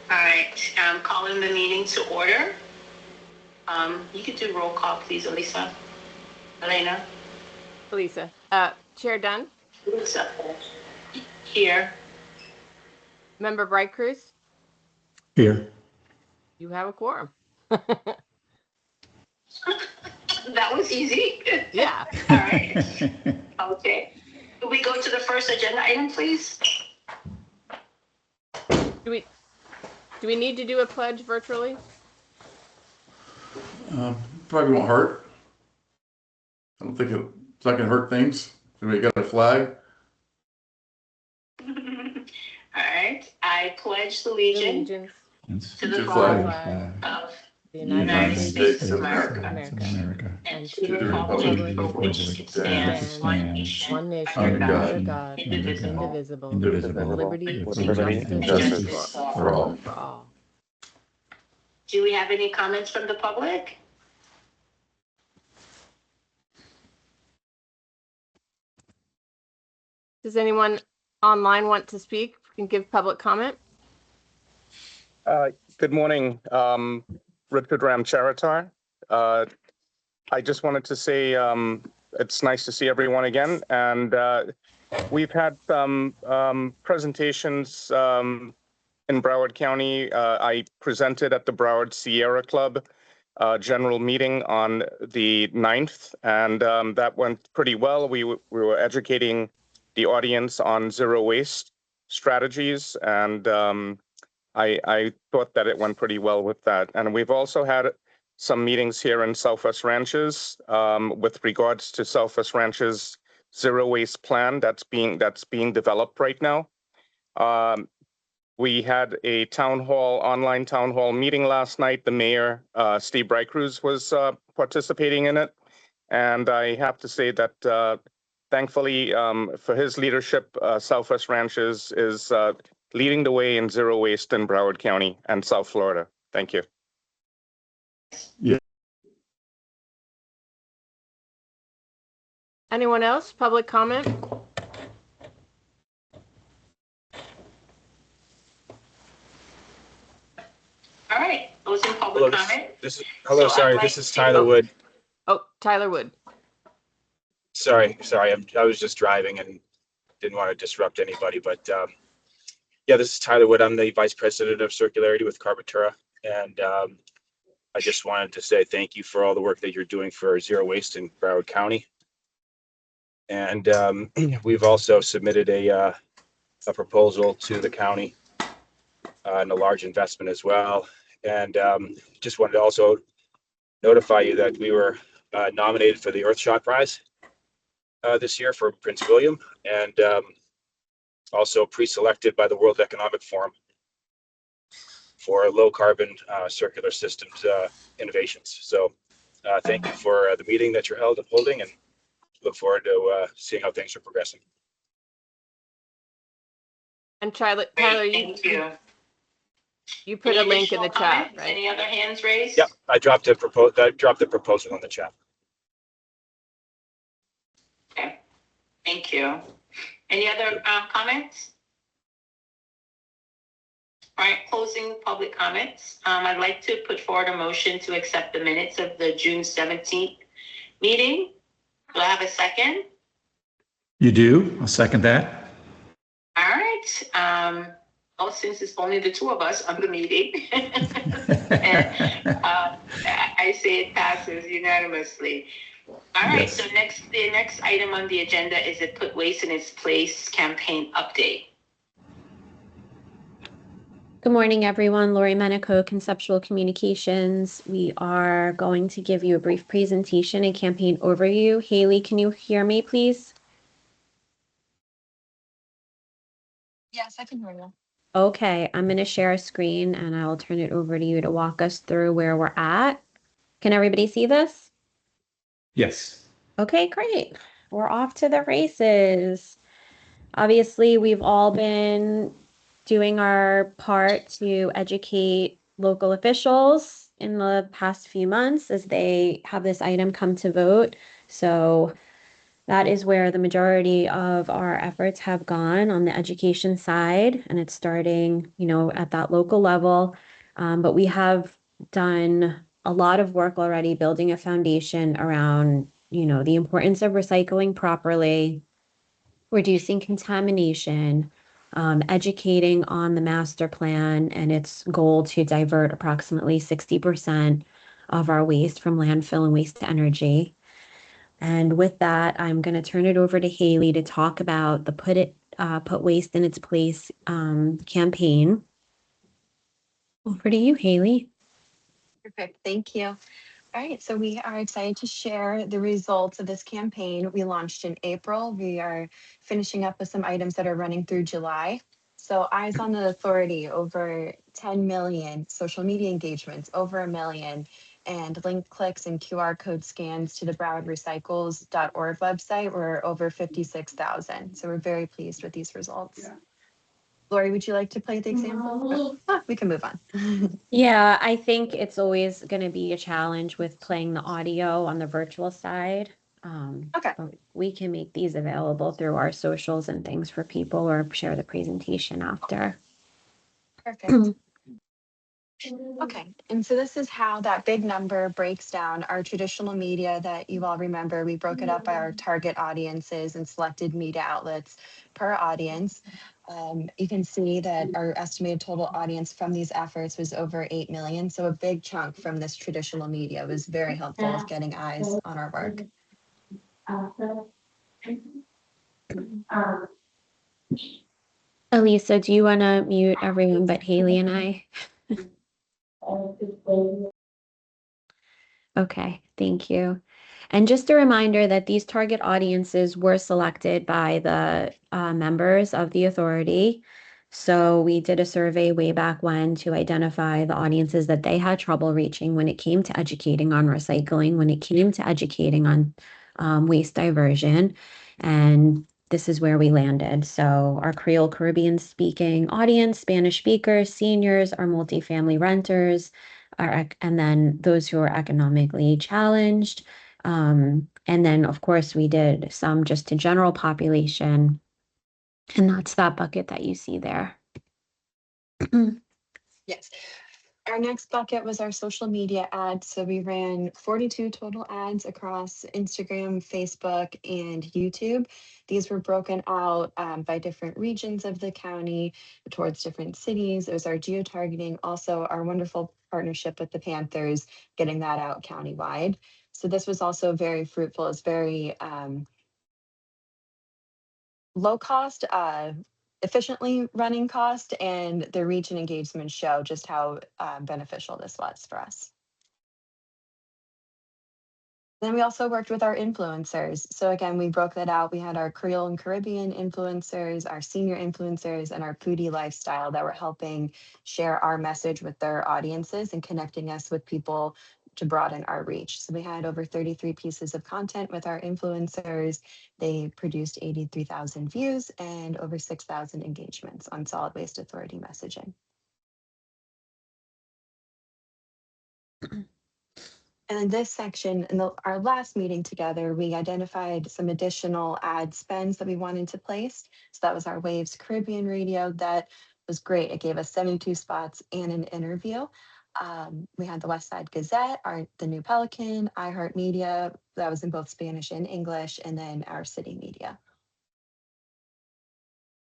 All right, calling the meeting to order. You could do roll call, please, Elisa. Elena? Elisa. Chair Dunn? Elisa. Here. Member Bright Cruz? Here. You have a quorum. That was easy. Yeah. All right. Okay. Can we go to the first agenda item, please? Do we need to do a pledge virtually? Probably won't hurt. I don't think it's not gonna hurt things. We got a flag. All right. I pledge allegiance to the flag of the United States of America and to the republic for which it stands, one nation, under God, indivisible, with liberty and justice for all. Do we have any comments from the public? Does anyone online want to speak and give public comment? Good morning, Richard Ramcharitar. I just wanted to say it's nice to see everyone again, and we've had some presentations in Broward County. I presented at the Broward Sierra Club general meeting on the 9th, and that went pretty well. We were educating the audience on zero waste strategies, and I thought that it went pretty well with that. And we've also had some meetings here in Southwest Ranches with regards to Southwest Ranches zero waste plan that's being developed right now. We had a online town hall meeting last night. The mayor, Steve Brightcruz, was participating in it. And I have to say that thankfully for his leadership, Southwest Ranches is leading the way in zero waste in Broward County and South Florida. Thank you. Yeah. Anyone else? Public comment? All right, those in public comment. This is Tyler Wood. Oh, Tyler Wood. Sorry, I was just driving and didn't want to disrupt anybody, but yeah, this is Tyler Wood. I'm the Vice President of Circularity with Carbatura, and I just wanted to say thank you for all the work that you're doing for zero waste in Broward County. And we've also submitted a proposal to the county and a large investment as well. And just wanted to also notify you that we were nominated for the Earthshot Prize this year for Prince William, and also pre-selected by the World Economic Forum for low carbon circular systems innovations. So thank you for the meeting that you're holding, and look forward to seeing how things are progressing. And Tyler, Thank you. You put a link in the chat, right? Any other hands raised? Yep, I dropped the proposal on the chat. Okay, thank you. Any other comments? All right, closing public comments. I'd like to put forward a motion to accept the minutes of the June 17th meeting. Do I have a second? You do? I'll second that. All right. Since it's only the two of us on the meeting, and, I say it passes unanimously. All right, yes. So the next item on the agenda is a Put Waste in Its Place campaign update. Good morning, everyone. Lori Menico, Conceptual Communications. We are going to give you a brief presentation and campaign overview. Haley, can you hear me, please? Yes, I can hear you. Okay, I'm going to share a screen and I'll turn it over to you to walk us through where we're at. Can everybody see this? Yes. Okay, great. We're off to the races. Obviously, we've all been doing our part to educate local officials in the past few months as they have this item come to vote. So that is where the majority of our efforts have gone on the education side, and it's starting, at that local level. But we have done a lot of work already building a foundation around, the importance of recycling properly, reducing contamination, educating on the master plan and its goal to divert approximately 60% of our waste from landfill and waste to energy. And with that, I'm going to turn it over to Haley to talk about the Put Waste in Its Place campaign. Over to you, Haley. Perfect. Thank you. All right, so we are excited to share the results of this campaign. We launched in April. We are finishing up with some items that are running through July. So Eyes on the Authority, over 10 million, social media engagements, over 1 million, and link clicks and QR code scans to the browardrecycles.org website were over 56,000. So we're very pleased with these results. Lori, would you like to play the example? We can move on. Yeah, I think it's always going to be a challenge with playing the audio on the virtual side. Okay. But we can make these available through our socials and things for people, or share the presentation after. Perfect. Okay, and so this is how that big number breaks down our traditional media that you all remember. We broke it up by our target audiences and selected media outlets per audience. You can see that our estimated total audience from these efforts was over 8 million. So a big chunk from this traditional media was very helpful with getting eyes on our work. Elisa, do you want to mute everyone but Haley and I? Okay, thank you. And just a reminder that these target audiences were selected by the members of the authority. So we did a survey way back when to identify the audiences that they had trouble reaching when it came to educating on recycling, when it came to educating on waste diversion. And this is where we landed. So our Creole Caribbean speaking audience, Spanish speakers, seniors, our multifamily renters, and then those who are economically challenged. And then, of course, we did some just to general population. And that's that bucket that you see there. Yes. Our next bucket was our social media ads. So we ran 42 total ads across Instagram, Facebook, and YouTube. These were broken out by different regions of the county towards different cities. It was our geo-targeting, also our wonderful partnership with the Panthers, getting that out countywide. So this was also very fruitful. It's very low cost, efficiently running cost, and the reach and engagement show just how beneficial this was for us. Then we also worked with our influencers. So again, we broke that out. We had our Creole and Caribbean influencers, our senior influencers, and our foodie lifestyle that were helping share our message with their audiences and connecting us with people to broaden our reach. So we had over 33 pieces of content with our influencers. They produced 83,000 views and over 6,000 engagements on Solid Waste Authority messaging. And in this section, in our last meeting together, we identified some additional ad spends that we wanted to place. So that was our Waves Caribbean radio. That was great. It gave us 72 spots and an interview. We had the West Side Gazette, the New Pelican, iHeartMedia. That was in both Spanish and English, and then our city media.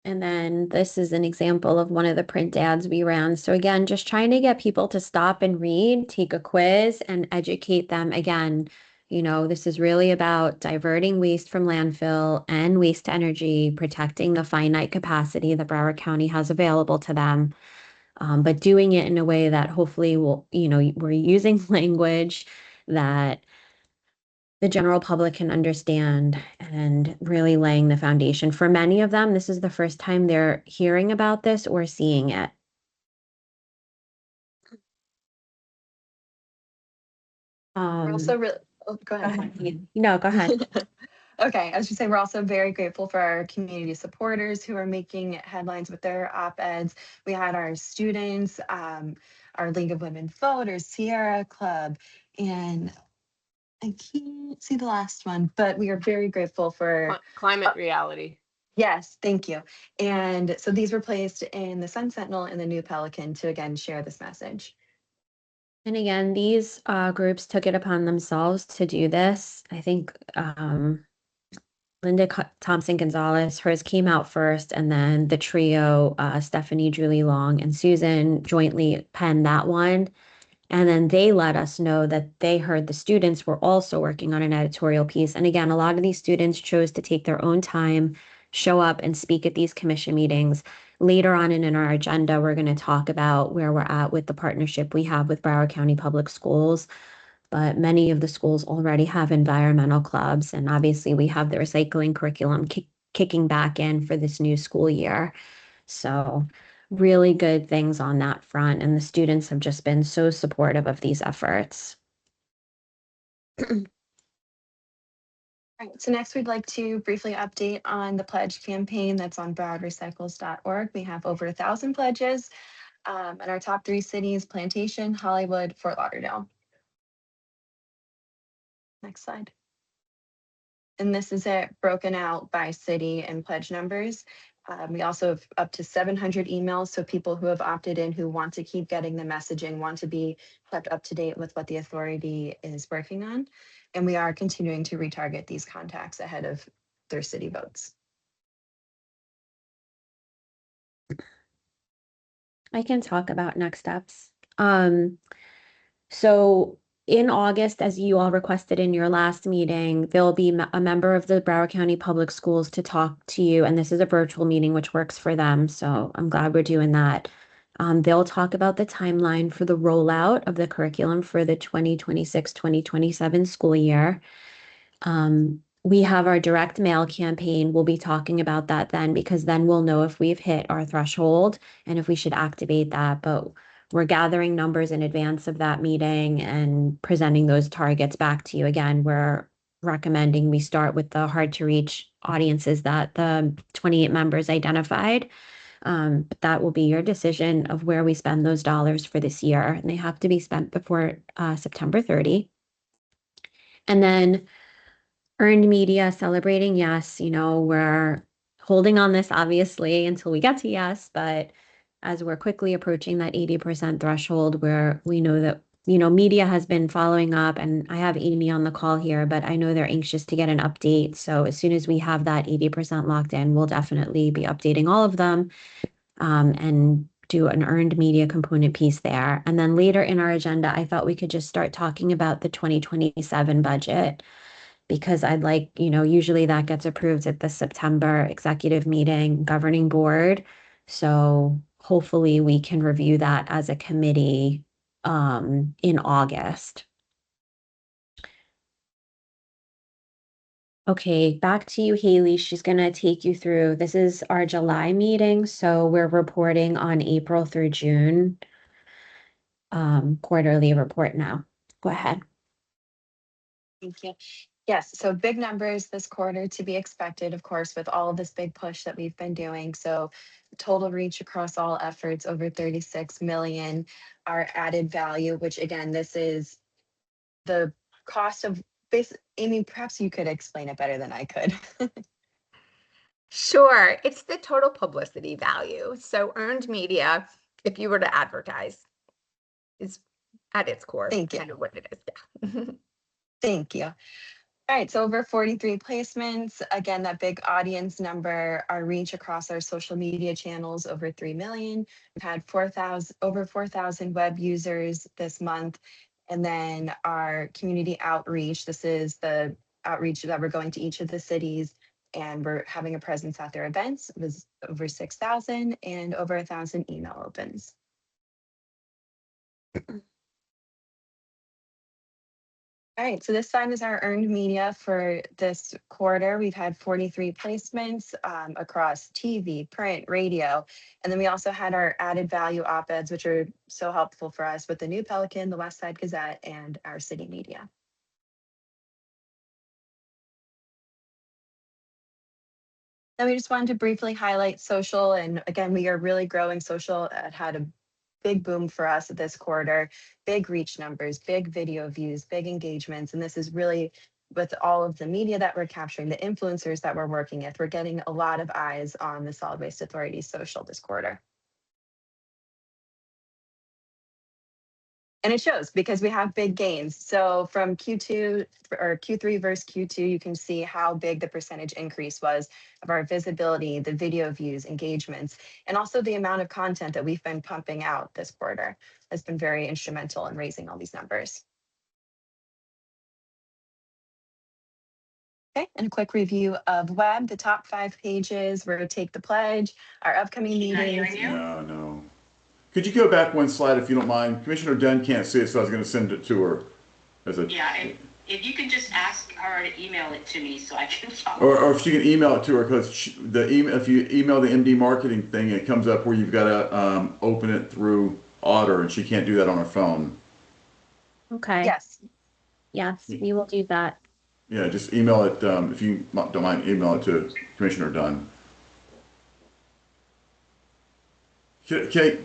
And then this is an example of one of the print ads we ran. So again, just trying to get people to stop and read, take a quiz, and educate them. Again, this is really about diverting waste from landfill and waste to energy, protecting the finite capacity that Broward County has available to them. But doing it in a way that hopefully we're using language that the general public can understand, and really laying the foundation. For many of them, this is the first time they're hearing about this or seeing it. We're also really, go ahead. No, go ahead. Okay, I was just saying we're also very grateful for our community supporters who are making headlines with their op-eds. We had our students, our League of Women Voters, Sierra Club, and I can't see the last one, but we are very grateful for, Climate reality. yes, thank you. And so these were placed in the Sun Sentinel and the New Pelican to again share this message. And again, these groups took it upon themselves to do this. I think Linda Thompson Gonzalez, hers came out first, and then the trio, Stephanie, Julie Long, and Susan jointly penned that one. And then they let us know that they heard the students were also working on an editorial piece. And again, a lot of these students chose to take their own time, show up and speak at these commission meetings. Later on in our agenda, we're going to talk about where we're at with the partnership we have with Broward County Public Schools. But many of the schools already have environmental clubs. And obviously, we have the recycling curriculum kicking back in for this new school year. So really good things on that front. And the students have just been so supportive of these efforts. All right, so next we'd like to briefly update on the pledge campaign that's on browardrecycles.org. We have over 1,000 pledges, and our top 3 cities, Plantation, Hollywood, Fort Lauderdale. Next slide. And this is it broken out by city and pledge numbers. We also have up to 700 emails. So people who have opted in, who want to keep getting the messaging, want to be kept up to date with what the authority is working on. And we are continuing to retarget these contacts ahead of their city votes. I can talk about next steps. So in August, as you all requested in your last meeting, there'll be a member of the Broward County Public Schools to talk to you. And this is a virtual meeting, which works for them. So I'm glad we're doing that. They'll talk about the timeline for the rollout of the curriculum for the 2026-2027 school year. We have our direct mail campaign. We'll be talking about that then, because then we'll know if we've hit our threshold and if we should activate that. But we're gathering numbers in advance of that meeting and presenting those targets back to you. Again, we're recommending we start with the hard to reach audiences that the 28 members identified. But that will be your decision of where we spend those dollars for this year. And they have to be spent before September 30. And then earned media celebrating yes. We're holding on this obviously until we get to yes, but as we're quickly approaching that 80% threshold, where we know that media has been following up, and I have Amy on the call here, but I know they're anxious to get an update. So as soon as we have that 80% locked in, we'll definitely be updating all of them and do an earned media component piece there. And then later in our agenda, I thought we could just start talking about the 2027 budget, because I'd like, usually that gets approved at the September executive meeting governing board. So hopefully we can review that as a committee in August. Okay, back to you, Haley. She's going to take you through, this is our July meeting. So we're reporting on April through June quarterly report now. Go ahead. Thank you. Yes, so big numbers this quarter to be expected, of course, with all of this big push that we've been doing. So total reach across all efforts over 36 million. Our added value, which again, this is the cost of Amy, perhaps you could explain it better than I could. Sure. It's the total publicity value. So earned media, if you were to advertise, is at its core Thank you. kind of what it is. Yeah. Thank you. All right, so over 43 placements. Again, that big audience number, our reach across our social media channels, over 3 million. We've had over 4,000 web users this month. And then our community outreach, this is the outreach that we're going to each of the cities, and we're having a presence at their events. It was over 6,000 and over 1,000 email opens. All right, so this time is our earned media for this quarter. We've had 43 placements across TV, print, radio, and then we also had our added value op-eds, which are so helpful for us with the New Pelican, the West Side Gazette, and our city media. Then we just wanted to briefly highlight social, and again, we are really growing social. It had a big boom for us this quarter, big reach numbers, big video views, big engagements. And this is really with all of the media that we're capturing, the influencers that we're working with, we're getting a lot of eyes on the Solid Waste Authority social this quarter. And it shows because we have big gains. So from Q2 or Q3 versus Q2, you can see how big the percentage increase was of our visibility, the video views, engagements, and also the amount of content that we've been pumping out this quarter has been very instrumental in raising all these numbers. Okay, and a quick review of web, the top 5 pages were Take the Pledge, our upcoming meetings. No. Could you go back one slide if you don't mind? Commissioner Dunn can't see it, so I was going to send it to her. Yeah, and if you can just ask her to email it to me so I can follow. Or if you can email it to her, because if you email the MD marketing thing, it comes up where you've got to open it through Otter, and she can't do that on her phone. Okay. Yes. Yes, we will do that. Yeah, just email it, if you don't mind, email it to Commissioner Dunn. Kate,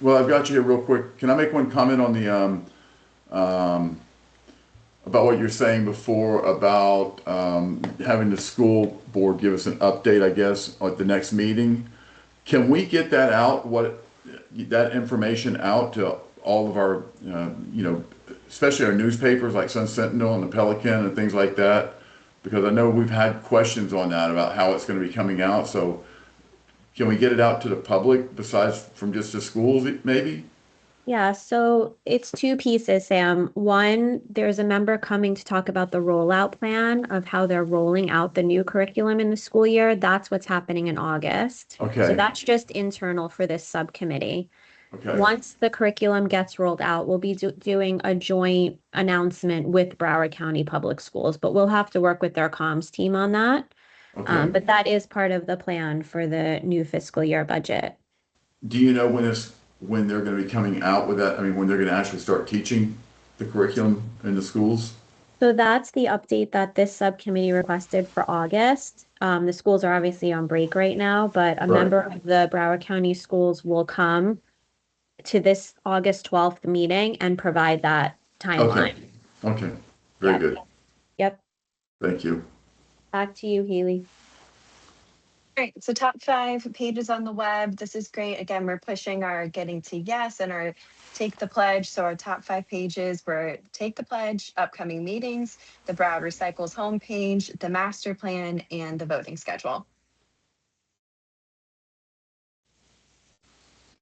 well, I've got you here real quick. Can I make one comment on the, about what you're saying before about having the school board give us an update, I guess, at the next meeting? Can we get that out, that information out to all of our, especially our newspapers like Sun Sentinel and the Pelican and things like that? Because I know we've had questions on that about how it's going to be coming out. So can we get it out to the public besides from just the schools maybe? Yeah, so it's 2 pieces, Sam. One, there's a member coming to talk about the rollout plan of how they're rolling out the new curriculum in the school year. That's what's happening in August. Okay. So that's just internal for this subcommittee. Okay. Once the curriculum gets rolled out, we'll be doing a joint announcement with Broward County Public Schools, but we'll have to work with their comms team on that. Okay. But that is part of the plan for the new fiscal year budget. Do you know when they're going to be coming out with that? I mean, when they're going to actually start teaching the curriculum in the schools? So that's the update that this subcommittee requested for August. The schools are obviously on break right now, but a member of the Broward County schools will come to this August 12th meeting and provide that timeline. Okay. Very good. Yep. Thank you. Back to you, Haley. Great. So top 5 pages on the web. This is great. Again, we're pushing our Getting to Yes and our Take the Pledge. So our top 5 pages were Take the Pledge, upcoming meetings, the Broward Recycles homepage, the master plan, and the voting schedule.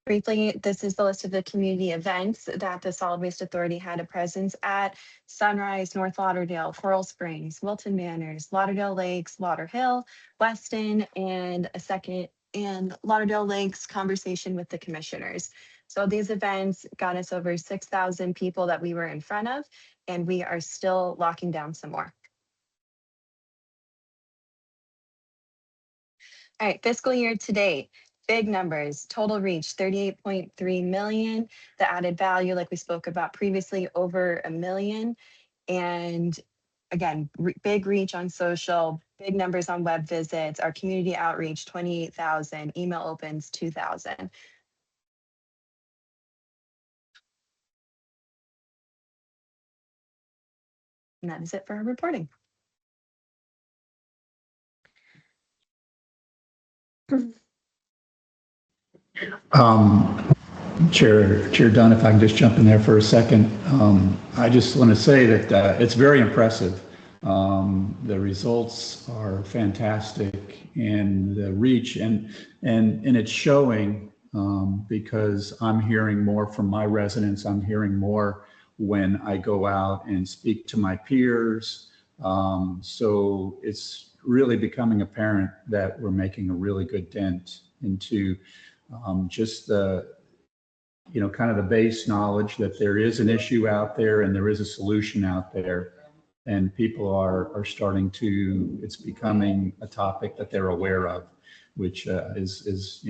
Briefly, this is the list of the community events that the Solid Waste Authority had a presence at: Sunrise, North Lauderdale, Coral Springs, Wilton Manors, Lauderdale Lakes, Lauderhill, Weston, and Lauderdale Lakes conversation with the commissioners. So these events got us over 6,000 people that we were in front of, and we are still locking down some more. All right, fiscal year to date. Big numbers, total reach 38.3 million. The added value, like we spoke about previously, over $1 million. And again, big reach on social, big numbers on web visits, our community outreach, 28,000, email opens, 2,000. And that is it for our reporting. Chair Dunn, if I can just jump in there for a second. I just want to say that it's very impressive. The results are fantastic, and the reach and it's showing because I'm hearing more from my residents. I'm hearing more when I go out and speak to my peers. So it's really becoming apparent that we're making a really good dent into just the, kind of the base knowledge that there is an issue out there and there is a solution out there, and people are starting to, it's becoming a topic that they're aware of, which is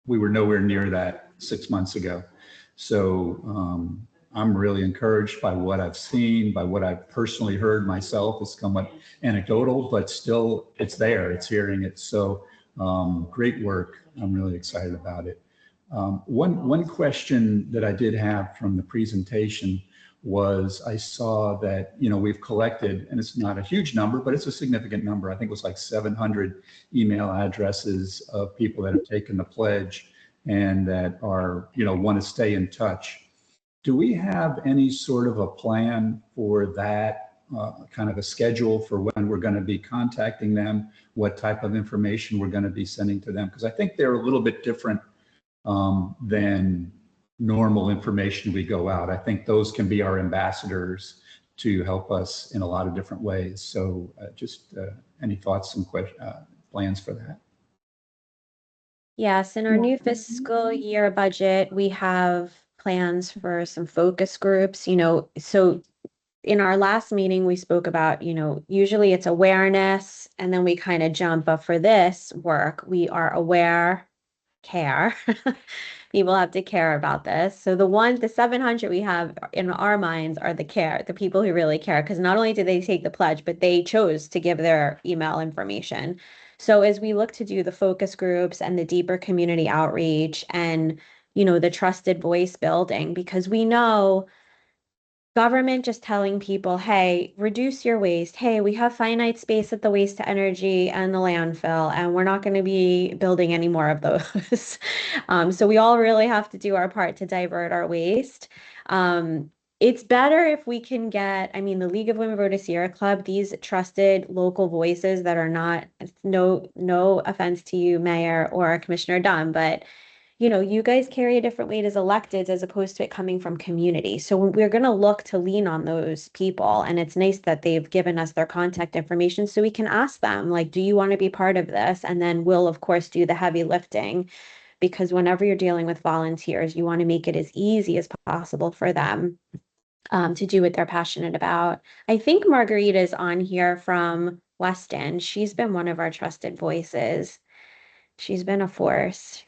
we were nowhere near that 6 months ago. So I'm really encouraged by what I've seen, by what I've personally heard myself. It's somewhat anecdotal, but still it's there, it's hearing it. So great work. I'm really excited about it. One question that I did have from the presentation was I saw that, you know, we've collected, and it's not a huge number, but it's a significant number. I think it was like 700 email addresses of people that have taken the pledge and that are, you know, want to stay in touch. Do we have any sort of a plan for that, kind of a schedule for when we're going to be contacting them, what type of information we're going to be sending to them? Because I think they're a little bit different than normal information we go out. I think those can be our ambassadors to help us in a lot of different ways. So just any thoughts and plans for that? Yes, in our new fiscal year budget, we have plans for some focus groups, you know, so in our last meeting, we spoke about, you know, usually it's awareness and then we kind of jump, but for this work, we are aware, care. People have to care about this. So the 700 we have in our minds are the people who really care, because not only did they take the pledge, but they chose to give their email information. So as we look to do the focus groups and the deeper community outreach and, you know, the trusted voice building, because we know government just telling people, hey, reduce your waste. Hey, we have finite space at the waste to energy and the landfill, and we're not going to be building any more of those. So we all really have to do our part to divert our waste. It's better if we can get, I mean, the League of Women Voters Sierra Club, these trusted local voices that are not, no offense to you, Mayor or Commissioner Dunn, but you know, you guys carry a different weight as electeds as opposed to it coming from community. So we're going to look to lean on those people. And it's nice that they've given us their contact information so we can ask them, like, do you want to be part of this? And then we'll, of course, do the heavy lifting, because whenever you're dealing with volunteers, you want to make it as easy as possible for them to do what they're passionate about. I think Margarita is on here from Weston. She's been one of our trusted voices. She's been a force.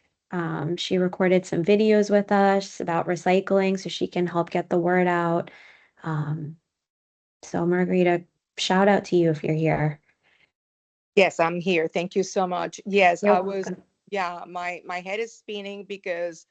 She recorded some videos with us about recycling so she can help get the word out. So Margarita, shout out to you if you're here. Yes, I'm here. Thank you so much. Yes, You're I was, welcome. yeah, my head is spinning because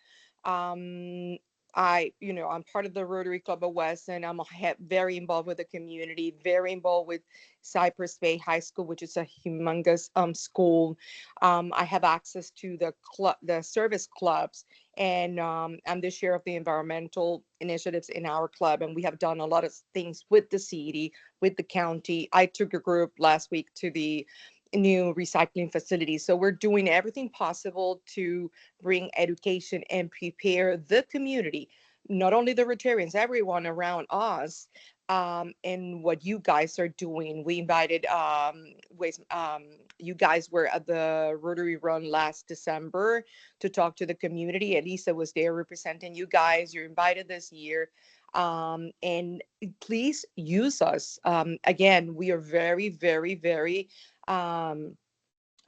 you know, I'm part of the Rotary Club of West, and I'm very involved with the community, very involved with Cypress Bay High School, which is a humongous school. I have access to the service clubs, and I'm the chair of the environmental initiatives in our club, and we have done a lot of things with the city, with the county. I took a group last week to the new recycling facility. So we're doing everything possible to bring education and prepare the community, not only the Rotarians, everyone around us, and what you guys are doing. We invited, you guys were at the Rotary Run last December to talk to the community. Elisa was there representing you guys. You're invited this year. And please use us. Again, we are very, very, very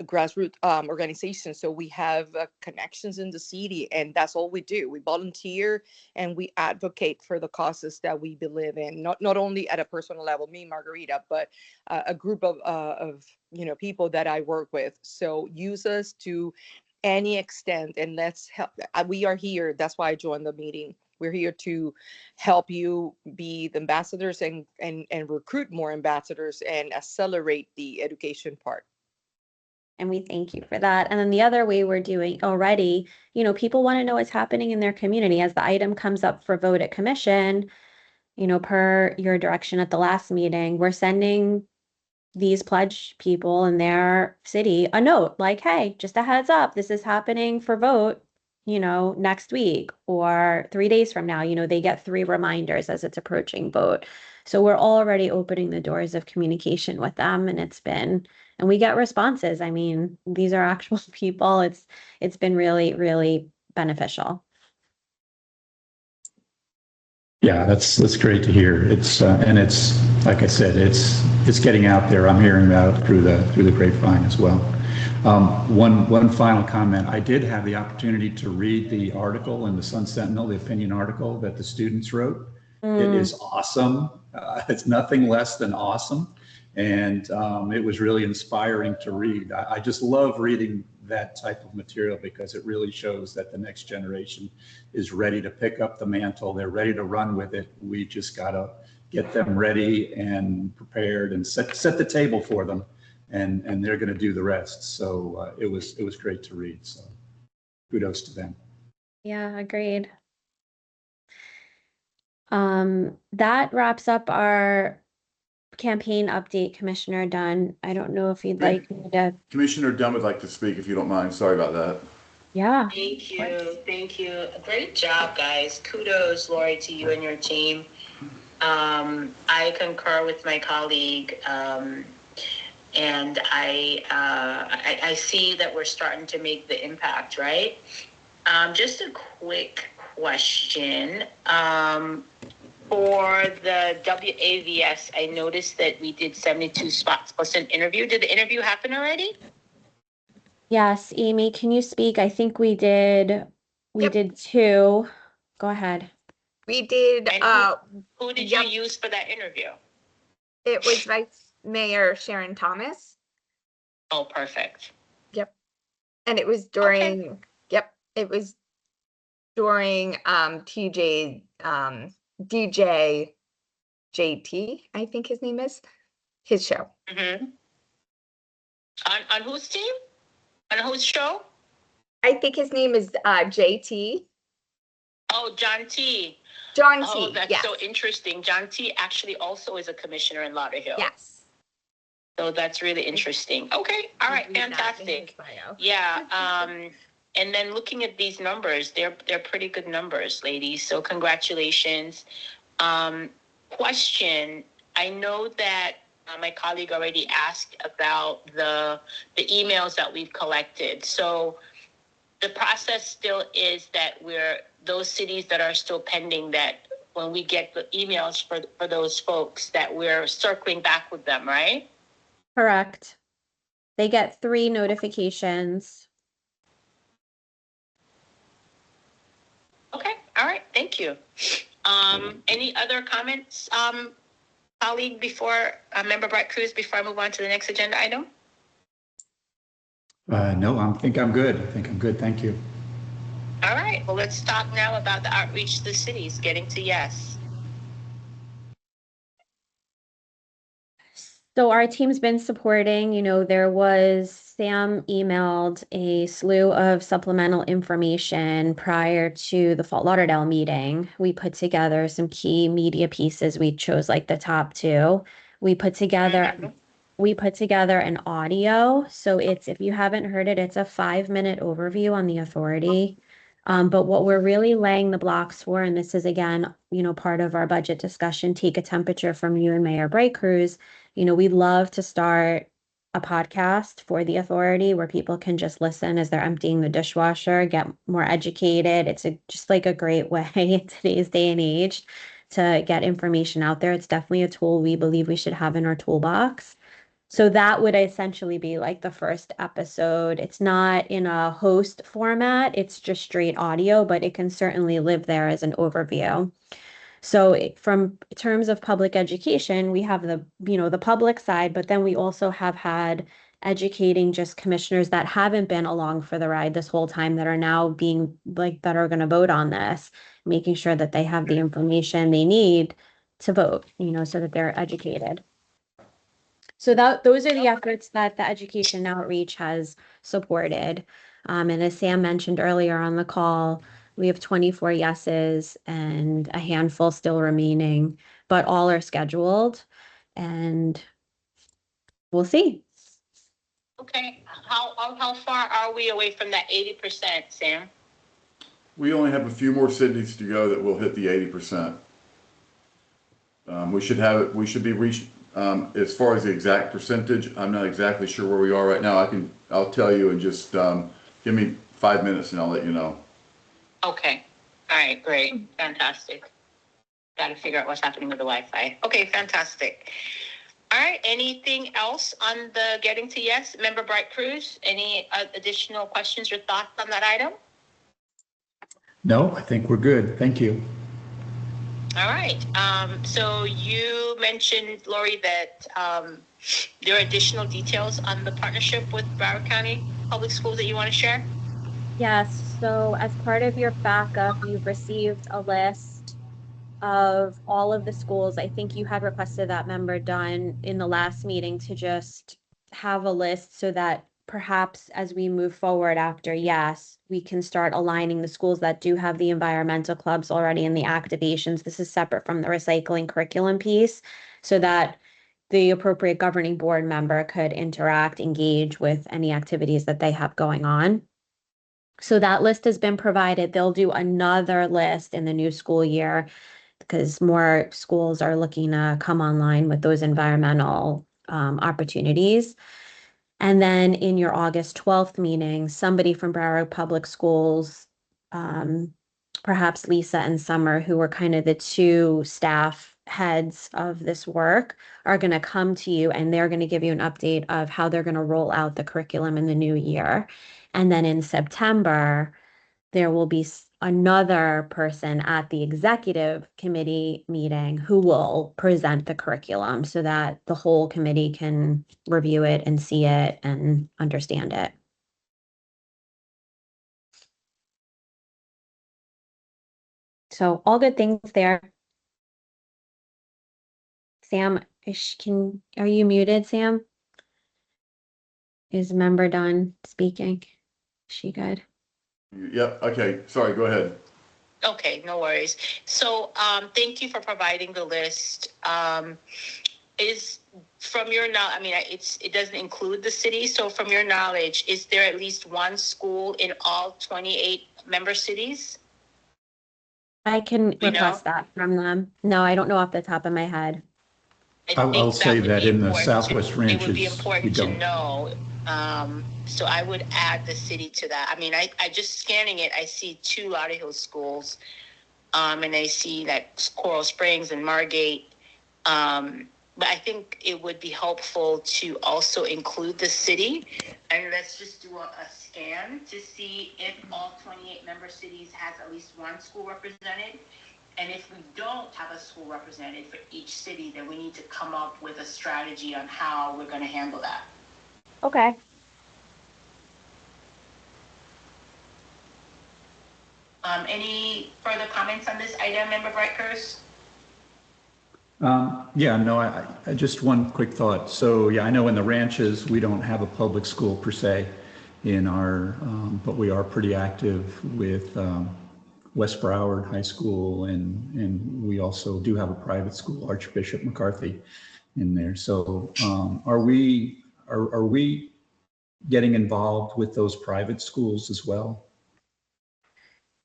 grassroots organization, so we have connections in the city, and that's all we do. We volunteer and we advocate for the causes that we believe in, not only at a personal level, me, Margarita, but a group of you know, people that I work with. So use us to any extent, and let's help. We are here. That's why I joined the meeting. We're here to help you be the ambassadors and recruit more ambassadors and accelerate the education part. And we thank you for that. And then the other way we're doing already, you know, people want to know what's happening in their community as the item comes up for vote at commission, you know, per your direction at the last meeting, we're sending these pledge people in their city a note like, hey, just a heads up, this is happening for vote, you know, next week or 3 days from now. You know, they get 3 reminders as it's approaching vote. So we're already opening the doors of communication with them, and we get responses. I mean, these are actual people. It's been really, really beneficial. Yeah, that's great to hear. It's and it's like I said, it's getting out there. I'm hearing about it through the grapevine as well. One final comment. I did have the opportunity to read the article in the Sun Sentinel, the opinion article that the students wrote. It is awesome. It's nothing less than awesome, and it was really inspiring to read. I just love reading that type of material because it really shows that the next generation is ready to pick up the mantle. They're ready to run with it. We just got to get them ready and prepared and set the table for them, and they're going to do the rest. So it was great to read. So kudos to them. Yeah, agreed. That wraps up our campaign update, Commissioner Dunn. I don't know if you'd like me to. Commissioner Dunn would like to speak if you don't mind. Sorry about that. Yeah. Thank you. Thank you. Great job, guys. Kudos, Lori, to you and your team. I concur with my colleague, and I see that we're starting to make the impact, right? Just a quick question. For the WAVS, I noticed that we did 72 spots plus an interview. Did the interview happen already? Yes, Amy, can you speak? I think we did. We did 2. Go ahead. We did. And who did you use for that interview? It was Vice Mayor Sharon Thomas. Oh, perfect. Yep. And it was during. Okay. Yep. It was during DJ JT, I think his name is, his show. Mm-hmm. On whose team? On whose show? I think his name is JT. Oh, John T. John T. Oh, that's yes. so interesting. John T. actually also is a commissioner in Lauderhill. Yes. So that's really interesting. Okay. All right. Fantastic. Yeah. And then looking at these numbers, they're pretty good numbers, ladies. So congratulations. Question. I know that my colleague already asked about the emails that we've collected. So the process still is that those cities that are still pending, that when we get the emails for those folks, that we're circling back with them, right? Correct. They get 3 notifications. Okay. All right. Thank you. Any other comments, colleague, before Member Bright Cruz, before I move on to the next agenda item? No, I think I'm good. Thank you. All right. Well, let's talk now about the outreach to the cities, getting to yes. So our team's been supporting, Sam emailed a slew of supplemental information prior to the Fort Lauderdale meeting. We put together some key media pieces. We chose like the top 2. We put together an audio. So if you haven't heard it, it's a 5-minute overview on the authority. But what we're really laying the blocks for, and this is again, part of our budget discussion, take a temperature from you and Mayor Bright Cruz. We'd love to start a podcast for the authority where people can just listen as they're emptying the dishwasher, get more educated. It's just like a great way in today's day and age to get information out there. It's definitely a tool we believe we should have in our toolbox. So that would essentially be like the first episode. It's not in a host format, it's just straight audio, but it can certainly live there as an overview. So from terms of public education, we have the public side, but then we also have had educating just commissioners that haven't been along for the ride this whole time that are now that are going to vote on this, making sure that they have the information they need to vote, so that they're educated. So those are the efforts that the education outreach has supported. And as Sam mentioned earlier on the call, we have 24 yeses and a handful still remaining, but all are scheduled and we'll see. Okay. How far are we away from that 80%, Sam? We only have a few more cities to go that will hit the 80%. We should be reached. As far as the exact percentage, I'm not exactly sure where we are right now. I'll tell you and just give me 5 minutes and I'll let you know. Okay. All right. Great. Fantastic. Got to figure out what's happening with the Wi-Fi. Okay. Fantastic. All right. Anything else on the getting to yes? Member Bright Cruz, any additional questions or thoughts on that item? No, I think we're good. Thank you. All right. So you mentioned, Lori, that there are additional details on the partnership with Broward County. public schools that you want to share? Yes, so as part of your backup, you've received a list of all of the schools. I think you had requested that, member Dunn, in the last meeting to just have a list so that perhaps as we move forward after yes, we can start aligning the schools that do have the environmental clubs already in the activations. This is separate from the recycling curriculum piece, so that the appropriate governing board member could interact, engage with any activities that they have going on. So that list has been provided. They'll do another list in the new school year because more schools are looking to come online with those environmental opportunities. And then in your August 12th meeting, somebody from Broward Public Schools, perhaps Lisa and Summer, who were kind of the two staff heads of this work, are going to come to you and they're going to give you an update of how they're going to roll out the curriculum in the new year. And then in September, there will be another person at the executive committee meeting who will present the curriculum so that the whole committee can review it and see it and understand it. So all good things there. Sam, are you muted, Sam? Is member done speaking? Is she good? Yep. Okay. Sorry. Go ahead. Okay, no worries. So thank you for providing the list. Is from your knowledge, I mean, it doesn't include the city. So from your knowledge, is there at least one school in all 28 member cities? I can request that from them. No, I don't know off the top of my head. I'll say that in the Southwest It Ranches, would be we important to don't. know. So I would add the city to that. I mean, I just scanning it, I see 2 Lauderhill schools, and I see like Coral Springs and Margate. But I think it would be helpful to also include the city. And let's just do a scan to see if all 28 member cities has at least one school represented. And if we don't have a school represented for each city, then we need to come up with a strategy on how we're going to handle that. Okay. Any further comments on this item, Member Brightcurse? Yeah, no, I just one quick thought. So yeah, I know in the ranches, we don't have a public school per se in our, but we are pretty active with West Broward High School, and we also do have a private school, Archbishop McCarthy, in there. So are we getting involved with those private schools as well?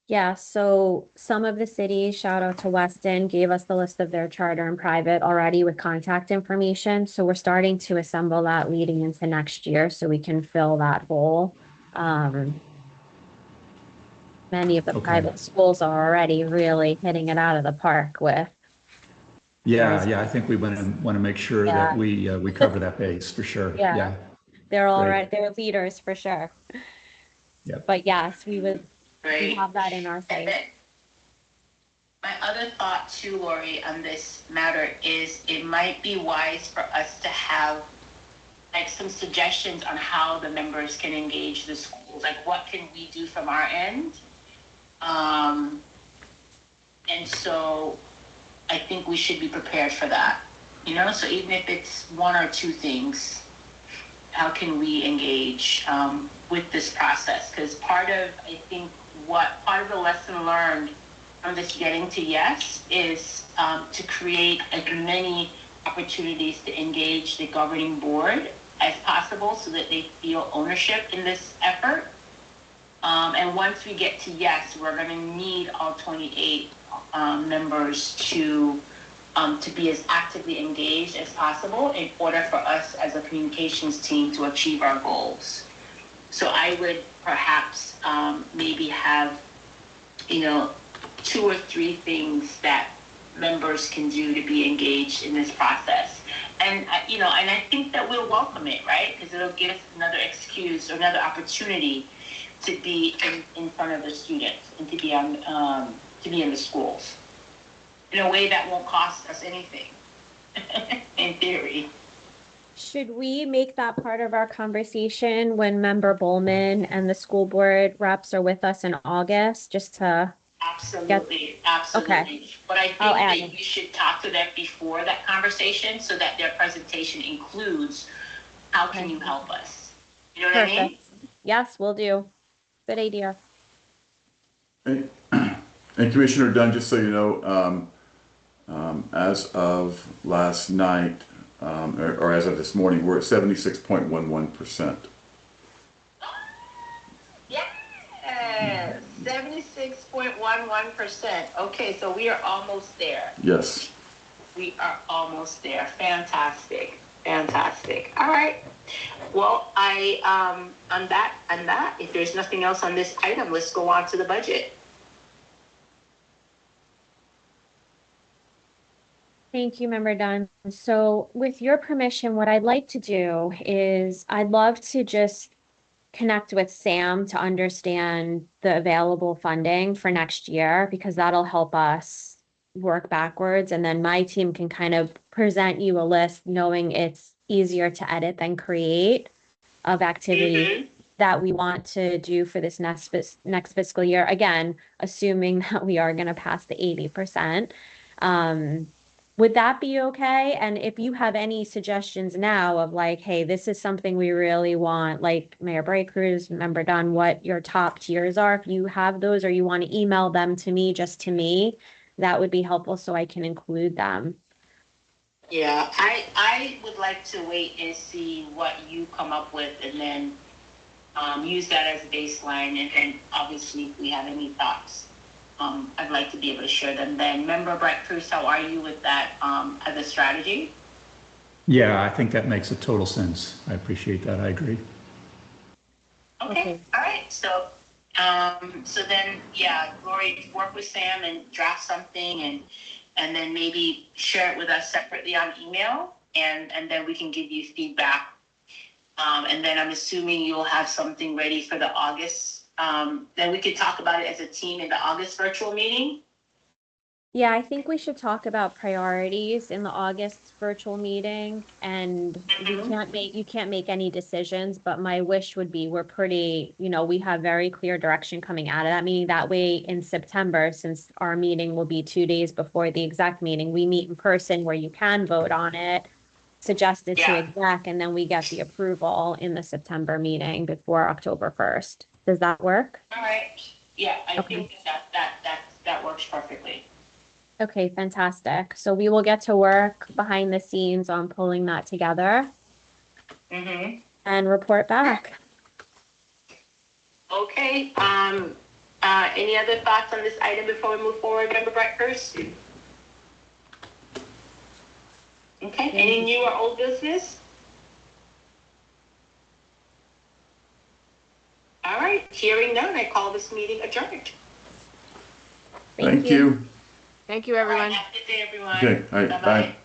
Yeah, so some of the cities, shout out to Weston, gave us the list of their charter and private already with contact information. So we're starting to assemble that leading into next year so we can fill that hole. Many of the private schools are already really hitting it out of the park with. Yeah, I think we want to make sure that we cover that base for sure. Yeah. They're already, they're leaders for sure. Yeah. But yes, we have that in our sight. My other thought too, Lori, on this matter is it might be wise for us to have like some suggestions on how the members can engage the schools. Like what can we do from our end? And so I think we should be prepared for that, you know? So even if it's 1 or 2 things, how can we engage with this process? Because part of the lesson learned from this getting to yes is to create as many opportunities to engage the governing board as possible so that they feel ownership in this effort. And once we get to yes, we're going to need all 28 members to be as actively engaged as possible in order for us as a communications team to achieve our goals. So I would perhaps maybe have, 2 or 3 things that members can do to be engaged in this process. And, and I think that we'll welcome it, right? Because it'll give us another excuse or another opportunity to be in front of the students and to be in the schools in a way that won't cost us anything, in theory. Should we make that part of our conversation when Member Bowman and the school board reps are with us in August, just to, Absolutely, absolutely. But I I'll think add that it. you should talk to them before that conversation so that their presentation includes, how can you help us? You know what I mean? Perfect. Yes, we'll do. Good idea. And Commissioner Dunn, just so you know, as of last night, or as of this morning, we're at 76.11%. Yes, 76.11%. Okay, so we are almost there. Yes. We are almost there. Fantastic. Fantastic. All right. Well, on that, if there's nothing else on this item, let's go on to the budget. Thank you, Member Dunn. So with your permission, what I'd like to do is I'd love to just connect with Sam to understand the available funding for next year, because that'll help us work backwards. And then my team can kind of present you a list, knowing it's easier to edit than create, of activities that we want to do for this next fiscal year. Again, assuming that we are going to pass the 80%. Would that be okay? And if you have any suggestions now of like, hey, this is something we really want, like Mayor Bright Cruz, Member Dunn, what your top tiers are, if you have those or you want to email them to me, just to me, that would be helpful so I can include them. Yeah, I would like to wait and see what you come up with, and then use that as a baseline. And then obviously if we have any thoughts, I'd like to be able to share them then. Member Bright Cruz, how are you with that as a strategy? Yeah, I think that makes a total sense. I appreciate that. I agree. Okay. All right. So then, yeah, Lori, work with Sam and draft something, and then maybe share it with us separately on email, and then we can give you feedback. And then I'm assuming you'll have something ready for the August. Then we could talk about it as a team in the August virtual meeting. Yeah, I think we should talk about priorities in the August virtual meeting, and you can't make any decisions, but my wish would be we're pretty, we have very clear direction coming out of that meeting. That way in September, since our meeting will be 2 days before the exec meeting, we meet in person where you can vote on it, suggest it to exec, and then we get the approval in the September meeting before October 1st. Does that work? All right. Yeah, I think that works perfectly. Okay, fantastic. So we will get to work behind the scenes on pulling that together and report back. Okay. Any other thoughts on this item before we move forward, Member Bright Cruz? Okay. Any new or old business? All right. Hearing none, I call this meeting adjourned. Thank you. Thank you, everyone. All right, have a good day, everyone. Okay. All right. Bye.